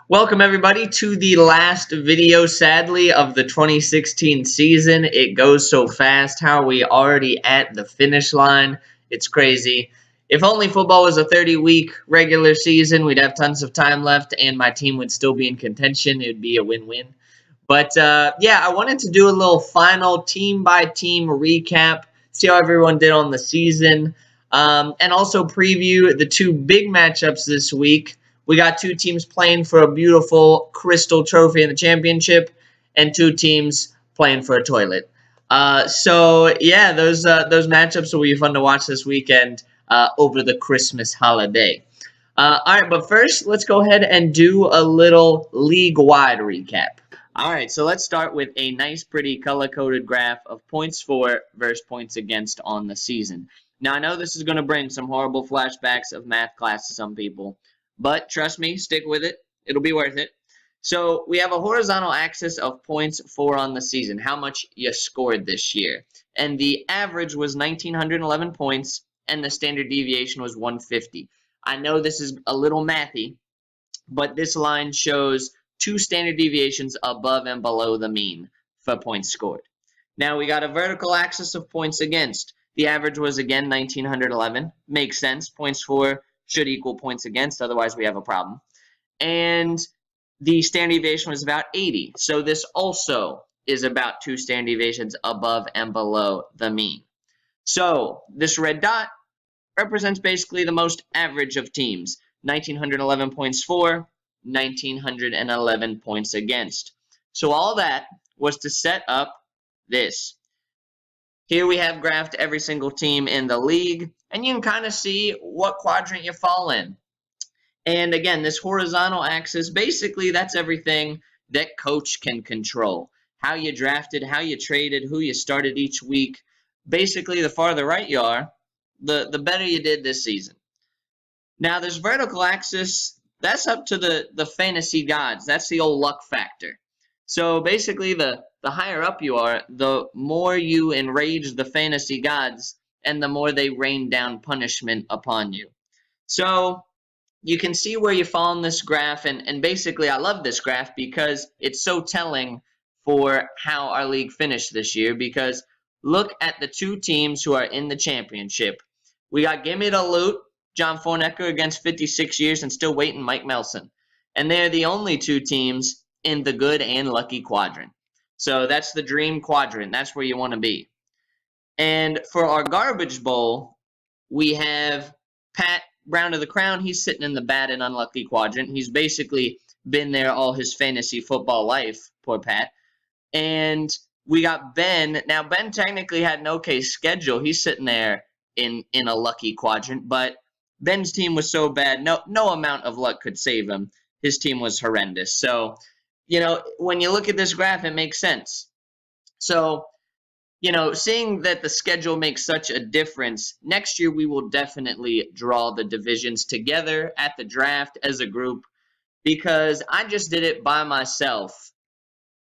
Welcome everybody to the last video, sadly, of the 2016 season. It goes so fast. How are we already at the finish line? It's crazy. If only football was a 30-week regular season, we'd have tons of time left and my team would still be in contention. It would be a win-win. But yeah, I wanted to do a little final team-by-team recap, see how everyone did on the season, and also preview the two big matchups this week. We got two teams playing for a beautiful Crystal Trophy in the championship, and two teams playing for a toilet. So yeah, those matchups will be fun to watch this weekend over the Christmas holiday. All right, but first, let's go ahead and do a little league-wide recap. All right, so let's start with a nice, pretty color-coded graph of points for versus points against on the season. Now, I know this is going to bring some horrible flashbacks of math class to some people, but trust me, stick with it. It'll be worth it. So we have a horizontal axis of points for on the season, how much you scored this year. And the average was 1,911 points, and the standard deviation was 150. I know this is a little mathy, but this line shows two standard deviations above and below the mean for points scored. Now we got a vertical axis of points against. The average was again 1,911. Makes sense. Points for should equal points against, otherwise we have a problem. And the standard deviation was about 80. So this also is about two standard deviations above and below the mean. So this red dot represents basically the most average of teams. 1,911 points for, 1,911 points against. So all that was to set up this. Here we have graphed every single team in the league, and you can kind of see what quadrant you fall in. And again, this horizontal axis, basically that's everything that coach can control. How you drafted, how you traded, who you started each week. Basically, the farther right you are, the better you did this season. Now, this vertical axis, that's up to the fantasy gods. That's the old luck factor. So basically, the higher up you are, the more you enrage the fantasy gods, and the more they rain down punishment upon you. So you can see where you fall in this graph, and basically I love this graph because it's so telling for how our league finished this year, because look at the two teams who are in the championship. We got Gimme the Loot, John Fornecker against 56 years and still waiting Mike Melson. And they're the only two teams in the good and lucky quadrant. So that's the dream quadrant. That's where you want to be. And for our garbage bowl, we have Pat Brown of the Crown. He's sitting in the bad and unlucky quadrant. He's basically been there all his fantasy football life, poor Pat. And we got Ben. Now, Ben technically had an okay schedule. He's sitting there in a lucky quadrant, but Ben's team was so bad, no amount of luck could save him. His team was horrendous. So, when you look at this graph, it makes sense. So, seeing that the schedule makes such a difference, next year we will definitely draw the divisions together at the draft as a group, because I just did it by myself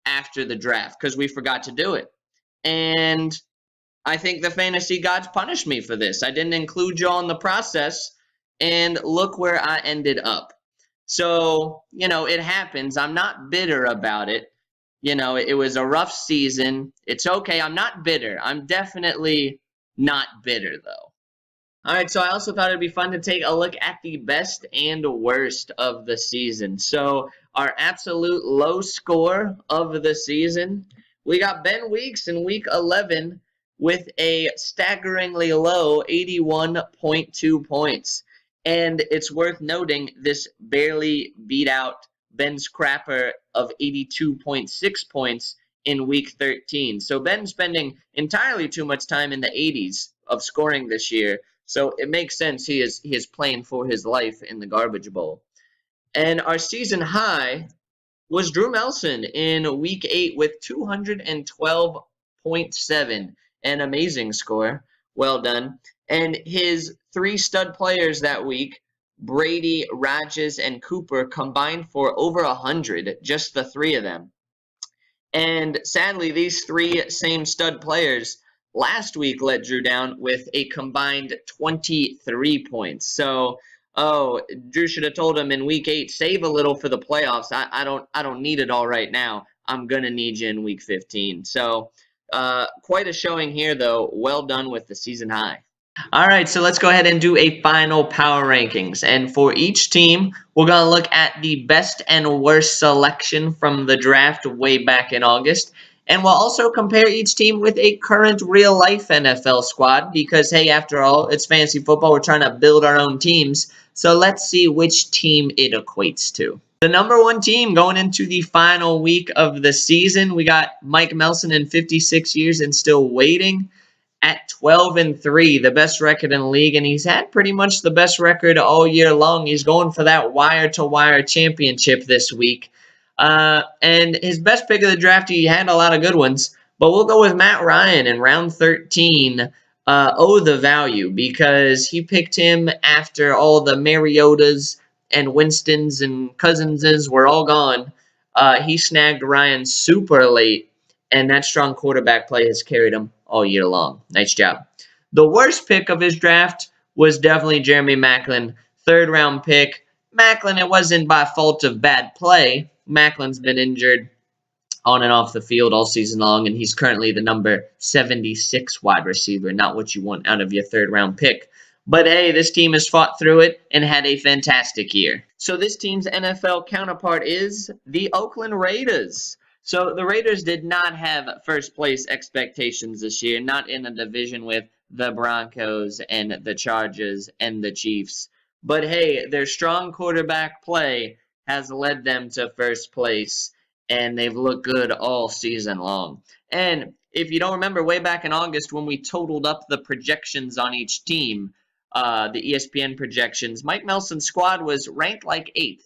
after the draft because we forgot to do it. And I think the fantasy gods punished me for this. I didn't include y'all in the process, and look where I ended up. So, it happens. I'm not bitter about it. It was a rough season. It's okay. I'm not bitter. I'm definitely not bitter, though. All right, so I also thought it'd be fun to take a look at the best and worst of the season. So our absolute low score of the season, we got Ben Weeks in Week 11 with a staggeringly low 81.2 points. And it's worth noting this barely beat out Ben's crapper of 82.6 points in Week 13. So Ben's spending entirely too much time in the 80s of scoring this year. So it makes sense he is playing for his life in the garbage bowl. And our season high was Drew Melson in Week 8 with 212.7, an amazing score. Well done. And his three stud players that week, Brady, Rajes, and Cooper, combined for over 100, just the three of them. And sadly, these three same stud players last week let Drew down with a combined 23 points. So oh, Drew should have told him in week 8, save a little for the playoffs. I don't need it all right now. I'm gonna need you in week 15. So quite a showing here, though. Well done with the season high. All right, so let's go ahead and do a final power rankings. And for each team, we're going to look at the best and worst selection from the draft way back in August. And we'll also compare each team with a current real life NFL squad because, hey, after all, it's fantasy football. We're trying to build our own teams. So let's see which team it equates to. The number one team going into the final week of the season, we got Mike Melson in 56 years and still waiting at 12-3, the best record in the league, and he's had pretty much the best record all year long. He's going for that wire-to-wire championship this week. And his best pick of the draft, he had a lot of good ones, but we'll go with Matt Ryan in round 13. The value because he picked him after all the Mariotas and Winstons and Cousinses were all gone. He snagged Ryan super late, and that strong quarterback play has carried him all year long. Nice job. The worst pick of his draft was definitely Jeremy Maclin, third-round pick. Maclin, it wasn't by fault of bad play. Maclin's been injured on and off the field all season long, and he's currently the number 76 wide receiver, not what you want out of your third-round pick. But hey, this team has fought through it and had a fantastic year. So this team's NFL counterpart is the Oakland Raiders. So the Raiders did not have first place expectations this year, not in a division with the Broncos and the Chargers and the Chiefs. But hey, their strong quarterback play has led them to first place, and they've looked good all season long. And if you don't remember, way back in August when we totaled up the projections on each team, the ESPN projections, Mike Nelson's squad was ranked like 8th.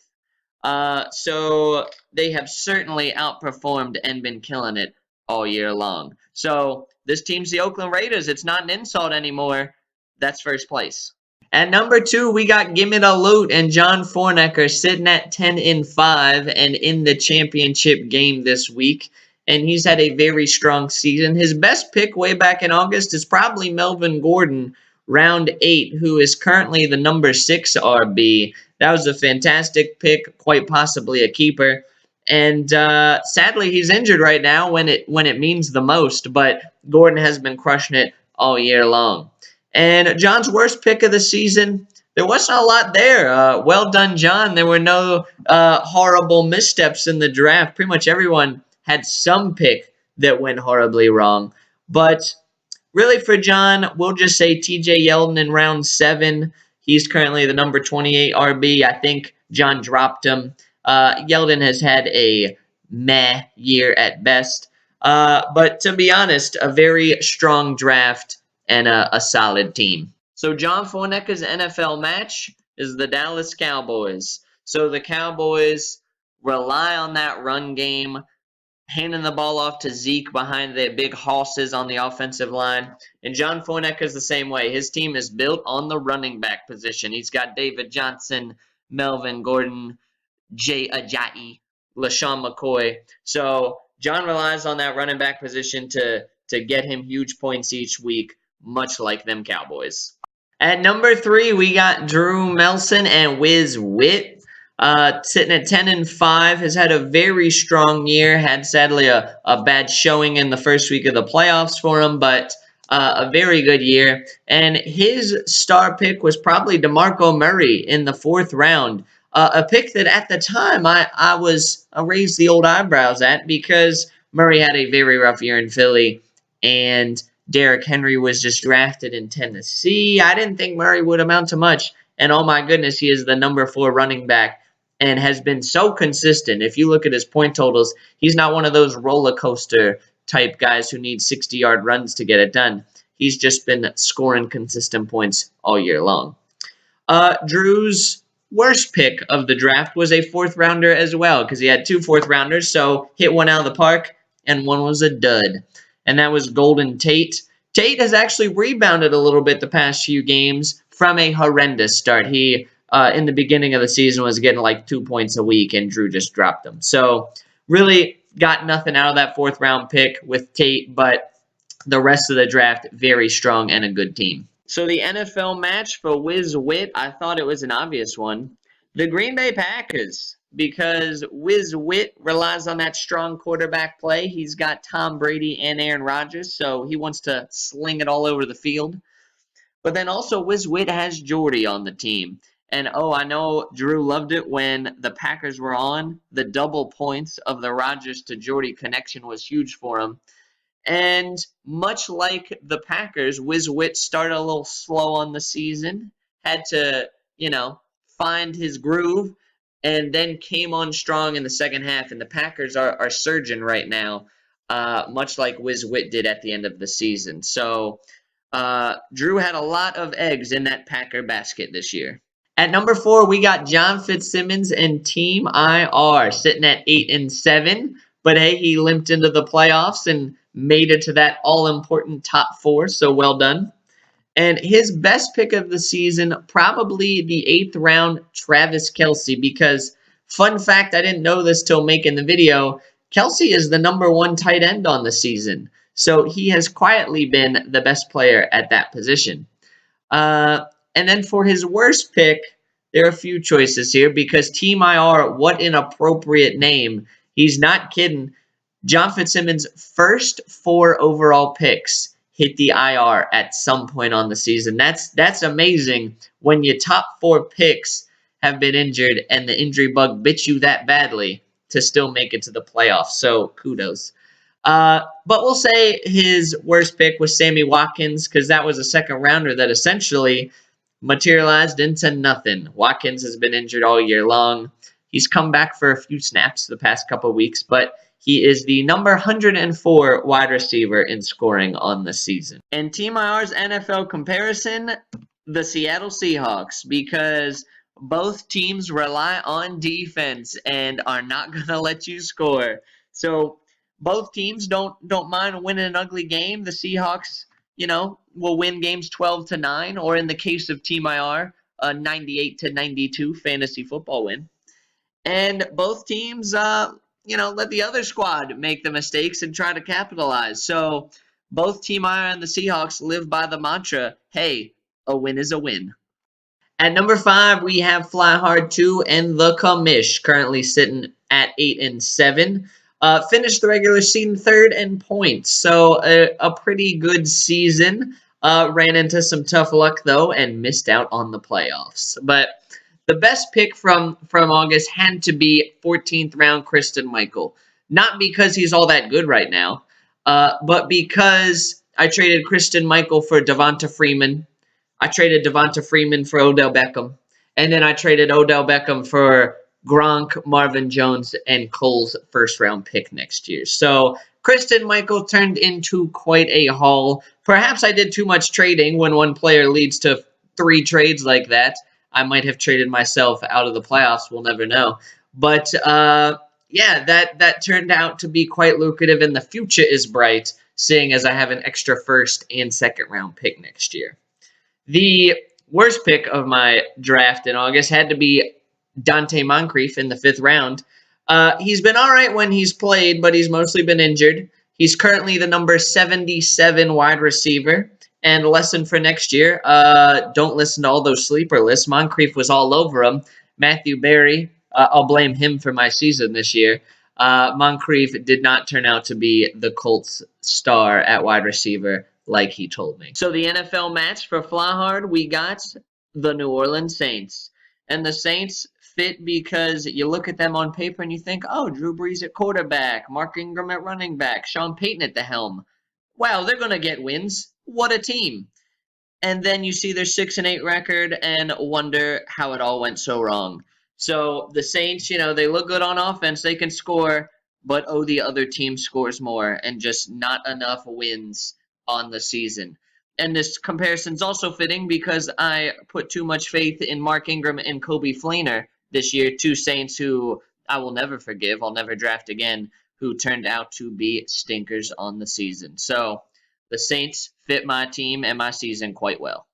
So they have certainly outperformed and been killing it all year long. So this team's the Oakland Raiders. It's not an insult anymore. That's first place. At number 2, we got Gimme the Loot and John Fornecker sitting at 10-5 and in the championship game this week. And he's had a very strong season. His best pick way back in August is probably Melvin Gordon, round 8, who is currently the number 6 RB. That was a fantastic pick, quite possibly a keeper. And sadly, he's injured right now when it means the most. But Gordon has been crushing it all year long. And John's worst pick of the season, there wasn't a lot there. Well done, John. There were no horrible missteps in the draft. Pretty much everyone had some pick that went horribly wrong. But really for John, we'll just say TJ Yeldon in round 7. He's currently the number 28 RB. I think John dropped him. Yeldon has had a meh year at best. But to be honest, a very strong draft and a solid team. So John Fornecker's NFL match is the Dallas Cowboys. So the Cowboys rely on that run game, handing the ball off to Zeke behind their big horses on the offensive line. And John Fornecker's the same way. His team is built on the running back position. He's got David Johnson, Melvin Gordon, Jay Ajayi, LaShawn McCoy. So John relies on that running back position to get him huge points each week, much like them Cowboys. At number 3, we got Drew Melson and Wiz Witt. Sitting at 10-5, has had a very strong year. Had sadly a bad showing in the first week of the playoffs for him, but a very good year. And his star pick was probably DeMarco Murray in the 4th round. A pick that at the time I raised the old eyebrows at because Murray had a very rough year in Philly, and Derrick Henry was just drafted in Tennessee. I didn't think Murray would amount to much, and oh my goodness, he is the number 4 running back and has been so consistent. If you look at his point totals, he's not one of those roller coaster type guys who need 60-yard runs to get it done. He's just been scoring consistent points all year long. Drew's worst pick of the draft was a 4th rounder as well because he had 2 4th rounders, so hit one out of the park, and one was a dud. And that was Golden Tate. Tate has actually rebounded a little bit the past few games from a horrendous start. He, in the beginning of the season, was getting like 2 points a week, and Drew just dropped him. So really got nothing out of that 4th round pick with Tate, but the rest of the draft, very strong and a good team. So the NFL match for Wiz Wit, I thought it was an obvious one. The Green Bay Packers, because Wiz Wit relies on that strong quarterback play. He's got Tom Brady and Aaron Rodgers, so he wants to sling it all over the field. But then also Wiz Wit has Jordy on the team. And oh, I know Drew loved it when the Packers were on. The double points of the Rodgers to Jordy connection was huge for him. And much like the Packers, Wiz Wit started a little slow on the season, had to, find his groove, and then came on strong in the second half. And the Packers are surging right now, much like Wiz Wit did at the end of the season. So Drew had a lot of eggs in that Packer basket this year. At number 4, we got John Fitzsimmons and Team IR sitting at 8-7. But hey, he limped into the playoffs and made it to that all-important top 4, so well done. And his best pick of the season, probably the 8th round, Travis Kelce, because fun fact, I didn't know this till making the video, Kelce is the number 1 tight end on the season. So he has quietly been the best player at that position. And then for his worst pick, there are a few choices here because Team IR, what an appropriate name. He's not kidding. John Fitzsimmons' first 4 overall picks hit the IR at some point on the season. That's amazing when your top 4 picks have been injured and the injury bug bit you that badly to still make it to the playoffs. So kudos. But we'll say his worst pick was Sammy Watkins because that was a second rounder that essentially materialized into nothing. Watkins has been injured all year long. He's come back for a few snaps the past couple weeks, but he is the number 104 wide receiver in scoring on the season. And Team IR's NFL comparison, the Seattle Seahawks, because both teams rely on defense and are not going to let you score. So both teams don't mind winning an ugly game. The Seahawks, will win games 12-9, or in the case of Team IR, a 98-92 fantasy football win. And both teams, let the other squad make the mistakes and try to capitalize. So both Team IR and the Seahawks live by the mantra, hey, a win is a win. At number 5, we have Fly Hard 2 and the Commish, currently sitting at 8-7. Finished the regular season 3rd in points, so a pretty good season. Ran into some tough luck, though, and missed out on the playoffs. But the best pick from August had to be 14th round Kristen Michael. Not because he's all that good right now, but because I traded Kristen Michael for Devonta Freeman. I traded Devonta Freeman for Odell Beckham. And then I traded Odell Beckham for Gronk, Marvin Jones, and Cole's first-round pick next year. So Kristen Michael turned into quite a haul. Perhaps I did too much trading when one player leads to 3 trades like that. I might have traded myself out of the playoffs. We'll never know. But, yeah, that turned out to be quite lucrative, and the future is bright, seeing as I have an extra first and second-round pick next year. The worst pick of my draft in August had to be Dante Moncrief in the 5th round. He's been all right when he's played, but he's mostly been injured. He's currently the number 77 wide receiver. And lesson for next year, don't listen to all those sleeper lists. Moncrief was all over him. Matthew Berry, I'll blame him for my season this year. Moncrief did not turn out to be the Colts star at wide receiver like he told me. So the NFL match for Fly Hard, we got the New Orleans Saints. And the Saints fit because you look at them on paper and you think, oh, Drew Brees at quarterback, Mark Ingram at running back, Sean Payton at the helm. Wow, they're going to get wins. What a team. And then you see their 6-8 record and wonder how it all went so wrong. So the Saints, they look good on offense. They can score, but the other team scores more and just not enough wins on the season. And this comparison's also fitting because I put too much faith in Mark Ingram and Kobe Fleener this year, 2 Saints who I will never forgive, I'll never draft again, who turned out to be stinkers on the season. So the Saints fit my team and my season quite well.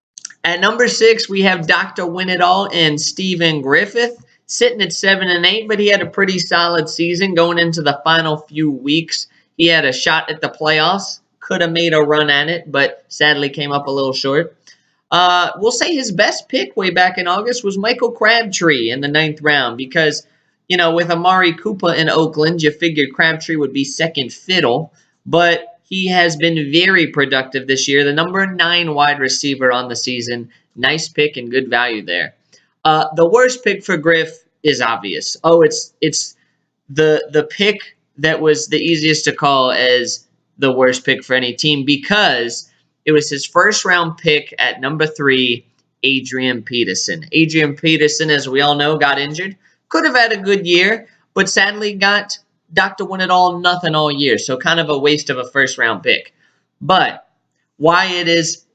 At number 6, we have Dr. Win-It-All and Stephen Griffith, sitting at 7-8, but he had a pretty solid season going into the final few weeks. He had a shot at the playoffs. Could have made a run at it, but sadly came up a little short. We'll say his best pick way back in August was Michael Crabtree in the 9th round because, with Amari Cooper in Oakland, you figured Crabtree would be second fiddle, but he has been very productive this year. The number 9 wide receiver on the season. Nice pick and good value there. The worst pick for Griff is obvious. Oh, it's the pick that was the easiest to call as the worst pick for any team because it was his first round pick at number 3, Adrian Peterson. Adrian Peterson, as we all know, got injured. Could have had a good year, but sadly got Dr. Win It All nothing all year. So kind of a waste of a first round pick. But why it is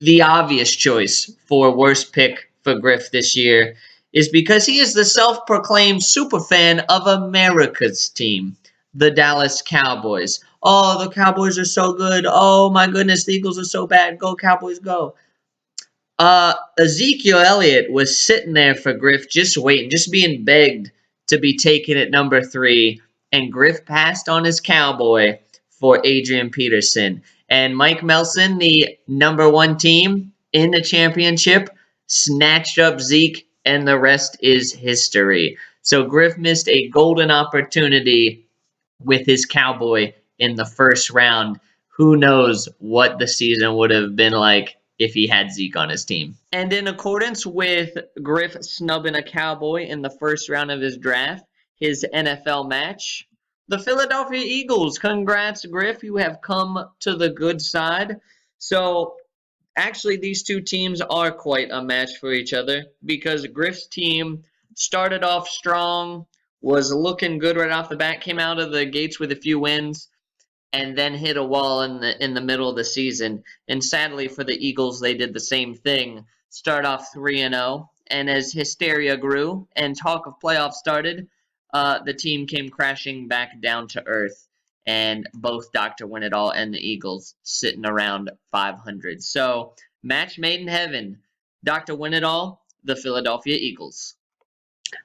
the obvious choice for worst pick for Griff this year is because he is the self-proclaimed superfan of America's team, the Dallas Cowboys. Oh, the Cowboys are so good. Oh, my goodness, the Eagles are so bad. Go, Cowboys, go. Ezekiel Elliott was sitting there for Griff, just waiting, just being begged to be taken at number 3, and Griff passed on his Cowboy for Adrian Peterson. And Mike Melson, the number 1 team in the championship, snatched up Zeke, and the rest is history. So Griff missed a golden opportunity with his Cowboy in the first round. Who knows what the season would have been like if he had Zeke on his team. And in accordance with Griff snubbing a Cowboy in the first round of his draft, his NFL match, the Philadelphia Eagles. Congrats, Griff. You have come to the good side. So actually, these two teams are quite a match for each other because Griff's team started off strong, was looking good right off the bat, came out of the gates with a few wins, and then hit a wall in the middle of the season. And sadly for the Eagles, they did the same thing. Start off 3-0, and as hysteria grew and talk of playoffs started, the team came crashing back down to earth. And both Dr. Win It All and the Eagles sitting around 500. So, match made in heaven. Dr. Win It All, the Philadelphia Eagles.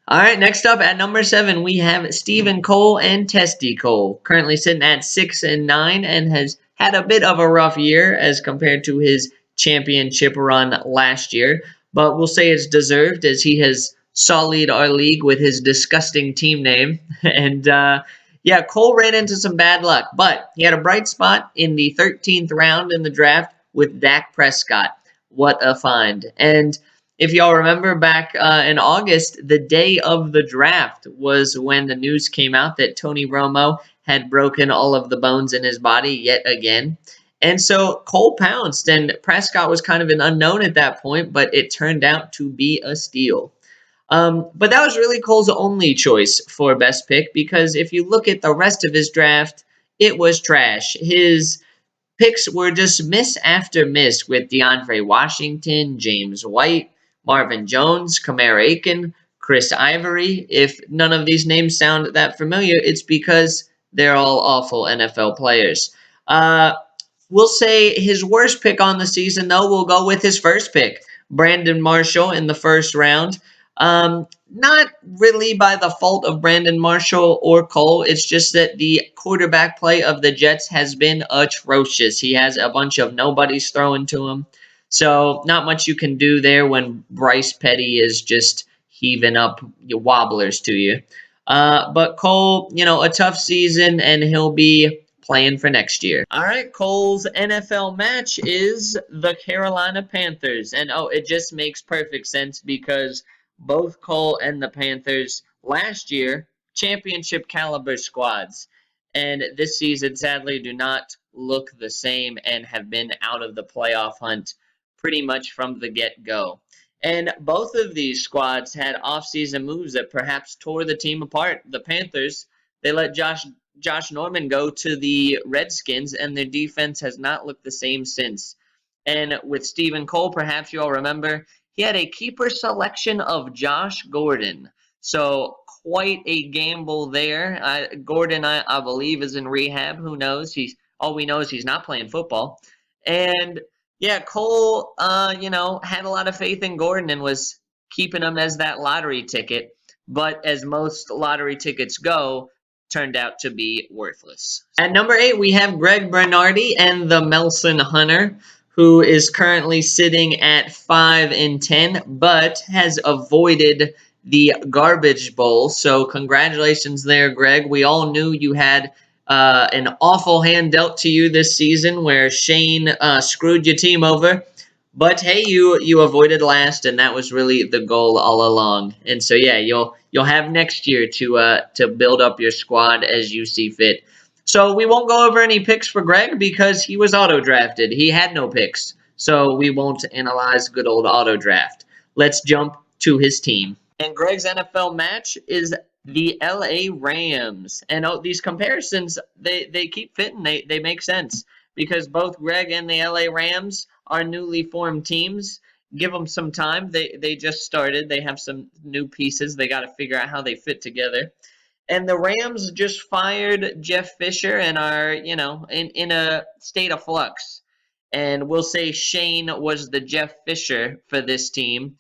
All right, next up at number 7, we have Stephen Cole and Testy Cole. Currently sitting at 6 and 9 and has had a bit of a rough year as compared to his championship run last year. But we'll say it's deserved as he has sullied our league with his disgusting team name. And, yeah, Cole ran into some bad luck, but he had a bright spot in the 13th round in the draft with Dak Prescott. What a find. And if y'all remember back in August, the day of the draft was when the news came out that Tony Romo had broken all of the bones in his body yet again. And so Cole pounced, and Prescott was kind of an unknown at that point, but it turned out to be a steal. But that was really Cole's only choice for best pick because if you look at the rest of his draft, it was trash. His picks were just miss after miss with DeAndre Washington, James White, Marvin Jones, Kamara Aiken, Chris Ivory. If none of these names sound that familiar, it's because they're all awful NFL players. We'll say his worst pick on the season, though, we'll go with his first pick, Brandon Marshall in the first round. Not really by the fault of Brandon Marshall or Cole. It's just that the quarterback play of the Jets has been atrocious. He has a bunch of nobodies throwing to him. So not much you can do there when Bryce Petty is just heaving up wobblers to you. But Cole, a tough season, and he'll be playing for next year. All right, Cole's NFL match is the Carolina Panthers. And, it just makes perfect sense because both Cole and the Panthers last year, championship caliber squads. And this season, sadly, do not look the same and have been out of the playoff hunt pretty much from the get-go. And both of these squads had offseason moves that perhaps tore the team apart. The Panthers, they let Josh Norman go to the Redskins, and their defense has not looked the same since. And with Stephen Cole, perhaps you all remember, he had a keeper selection of Josh Gordon. So quite a gamble there. Gordon, I believe, is in rehab. Who knows? All we know is he's not playing football. And yeah, Cole, had a lot of faith in Gordon and was keeping him as that lottery ticket. But as most lottery tickets go, turned out to be worthless. At number 8, we have Greg Bernardi and the Melson Hunter, who is currently sitting at 5-10, but has avoided the garbage bowl. So congratulations there, Greg. We all knew you had an awful hand dealt to you this season, where Shane screwed your team over. But hey, you avoided last, and that was really the goal all along. And so yeah, you'll have next year to build up your squad as you see fit. So we won't go over any picks for Greg because he was auto drafted. He had no picks, so we won't analyze good old auto draft. Let's jump to his team. And Greg's NFL match is the LA Rams. And these comparisons, they keep fitting. They make sense because both Greg and the LA Rams are newly formed teams. Give them some time. They just started. They have some new pieces. They got to figure out how they fit together. And the Rams just fired Jeff Fisher and are, in a state of flux. And we'll say Shane was the Jeff Fisher for this team.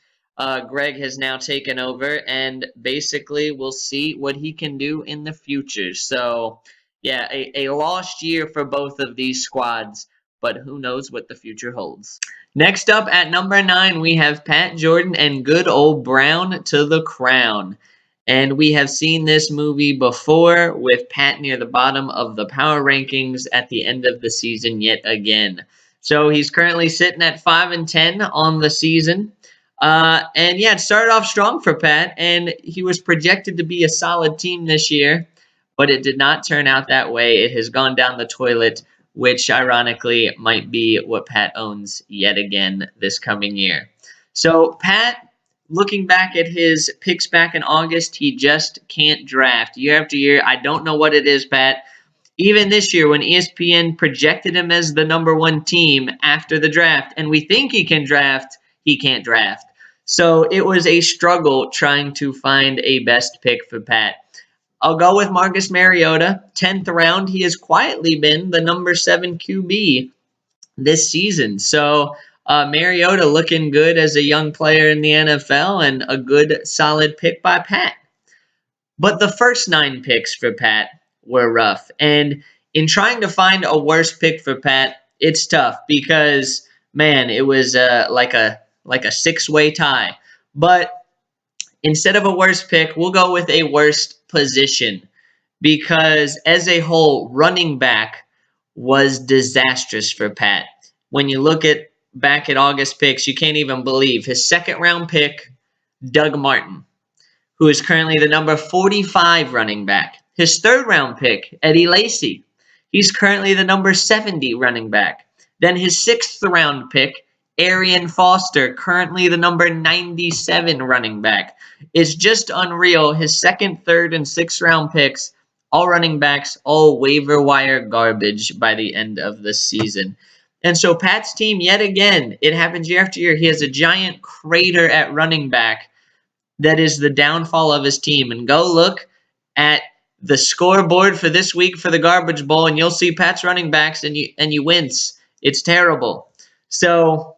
Greg has now taken over, and basically we'll see what he can do in the future. So, yeah, a lost year for both of these squads, but who knows what the future holds. Next up at number 9, we have Pat Jordan and good old Brown to the Crown. And we have seen this movie before with Pat near the bottom of the power rankings at the end of the season yet again. So he's currently sitting at 5-10 on the season. And yeah, it started off strong for Pat, and he was projected to be a solid team this year, but it did not turn out that way. It has gone down the toilet, which ironically might be what Pat owns yet again this coming year. So Pat, looking back at his picks back in August, he just can't draft year after year. I don't know what it is, Pat. Even this year, when ESPN projected him as the number 1 team after the draft, and we think he can draft, he can't draft. So it was a struggle trying to find a best pick for Pat. I'll go with Marcus Mariota. 10th round, he has quietly been the number 7 QB this season. So Mariota looking good as a young player in the NFL and a good solid pick by Pat. But the first 9 picks for Pat were rough. And in trying to find a worse pick for Pat, it's tough because, man, it was like a 6-way tie. But instead of a worst pick, we'll go with a worst position because as a whole, running back was disastrous for Pat. When you look at back at August picks, you can't even believe his 2nd round pick, Doug Martin, who is currently the number 45 running back. His 3rd round pick, Eddie Lacy, he's currently the number 70 running back. Then his 6th round pick, Arian Foster, currently the number 97 running back. It's just unreal. His 2nd, 3rd, and 6th round picks, all running backs, all waiver wire garbage by the end of the season. And so Pat's team, yet again, it happens year after year. He has a giant crater at running back that is the downfall of his team. And go look at the scoreboard for this week for the Garbage Bowl, and you'll see Pat's running backs, and you wince. It's terrible. So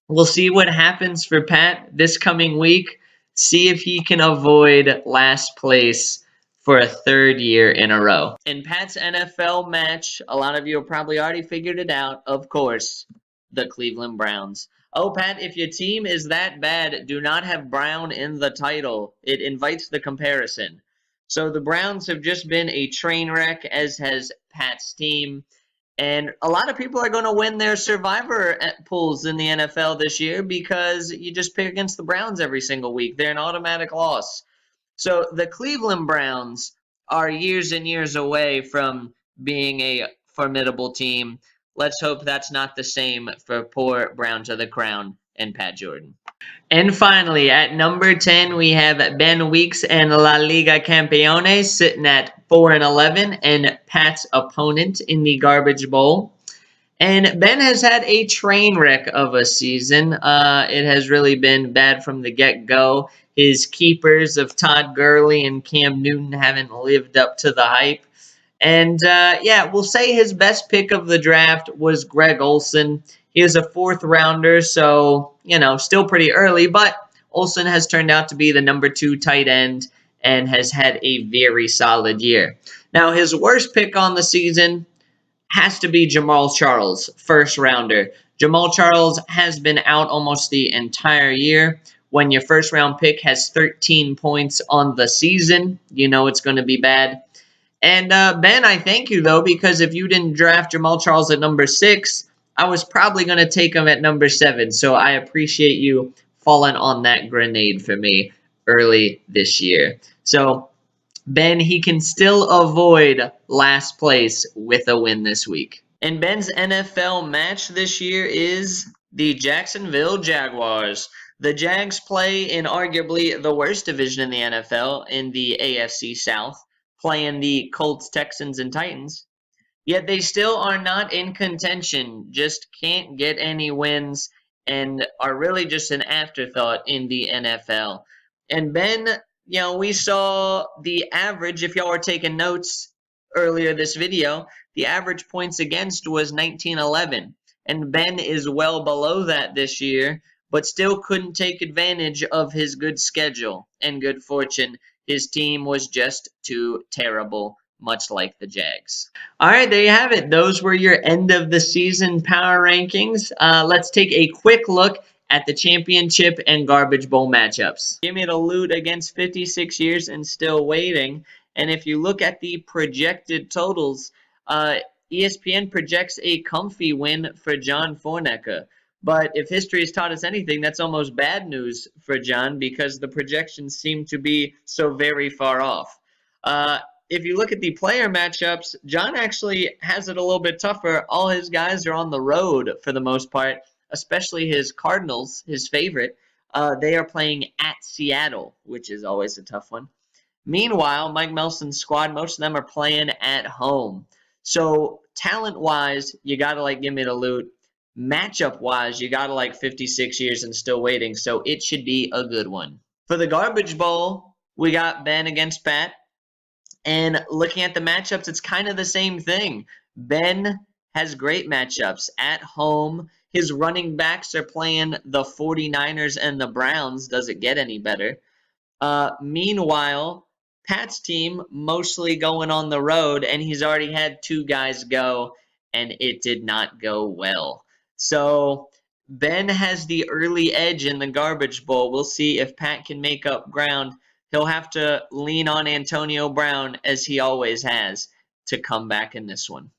we'll see what happens for Pat this coming week. See if he can avoid last place for a 3rd year in a row. In Pat's NFL match, a lot of you have probably already figured it out, of course, the Cleveland Browns. Oh, Pat, if your team is that bad, do not have Brown in the title. It invites the comparison. So the Browns have just been a train wreck, as has Pat's team. And a lot of people are going to win their survivor pools in the NFL this year because you just pick against the Browns every single week. They're an automatic loss. So the Cleveland Browns are years and years away from being a formidable team. Let's hope that's not the same for poor Brown to the Crown and Pat Jordan. And finally, at number 10, we have Ben Weeks and La Liga Campeones sitting at 4-11 and Pat's opponent in the Garbage Bowl. And Ben has had a train wreck of a season. It has really been bad from the get-go. His keepers of Todd Gurley and Cam Newton haven't lived up to the hype. And, yeah, we'll say his best pick of the draft was Greg Olsen. He was a 4th rounder, so, still pretty early. But Olsen has turned out to be the number 2 tight end and has had a very solid year. Now, his worst pick on the season has to be Jamal Charles, 1st rounder. Jamal Charles has been out almost the entire year. When your first round pick has 13 points on the season, you know it's going to be bad. And Ben, I thank you though, because if you didn't draft Jamal Charles at number 6, I was probably going to take him at number 7. So I appreciate you falling on that grenade for me early this year. So Ben, he can still avoid last place with a win this week. And Ben's NFL match this year is the Jacksonville Jaguars. The Jags play in arguably the worst division in the NFL in the AFC South, playing the Colts, Texans, and Titans. Yet they still are not in contention, just can't get any wins, and are really just an afterthought in the NFL. And Ben, we saw the average, if y'all were taking notes earlier this video, the average points against was 1911. And Ben is well below that this year, but still couldn't take advantage of his good schedule and good fortune. His team was just too terrible, much like the Jags. All right, there you have it. Those were your end of the season power rankings. Let's take a quick look at the championship and garbage bowl matchups. Give me the loot against 56 years and still waiting. And if you look at the projected totals, ESPN projects a comfy win for John Fornecker. But if history has taught us anything, that's almost bad news for John because the projections seem to be so very far off. If you look at the player matchups, John actually has it a little bit tougher. All his guys are on the road for the most part, especially his Cardinals, his favorite. They are playing at Seattle, which is always a tough one. Meanwhile, Mike Melson's squad, most of them are playing at home. So talent-wise, you got to give me the loot. Matchup-wise, you got to 56 years and still waiting. So it should be a good one. For the garbage bowl, we got Ben against Pat. And looking at the matchups, it's kind of the same thing. Ben has great matchups at home. His running backs are playing the 49ers and the Browns. Does it get any better? Meanwhile, Pat's team mostly going on the road, and he's already had 2 guys go, and it did not go well. So Ben has the early edge in the garbage bowl. We'll see if Pat can make up ground. He'll have to lean on Antonio Brown, as he always has, to come back in this one.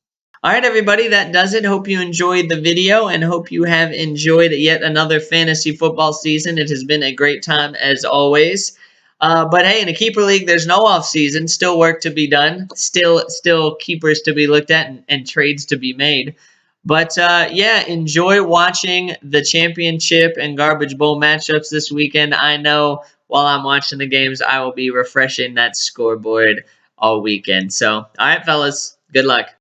All right, everybody, that does it. Hope you enjoyed the video and hope you have enjoyed yet another fantasy football season. It has been a great time, as always. But hey, in a keeper league, there's no off season. Still work to be done. Still keepers to be looked at and trades to be made. But yeah, enjoy watching the championship and garbage bowl matchups this weekend. I know while I'm watching the games, I will be refreshing that scoreboard all weekend. So, all right, fellas, good luck.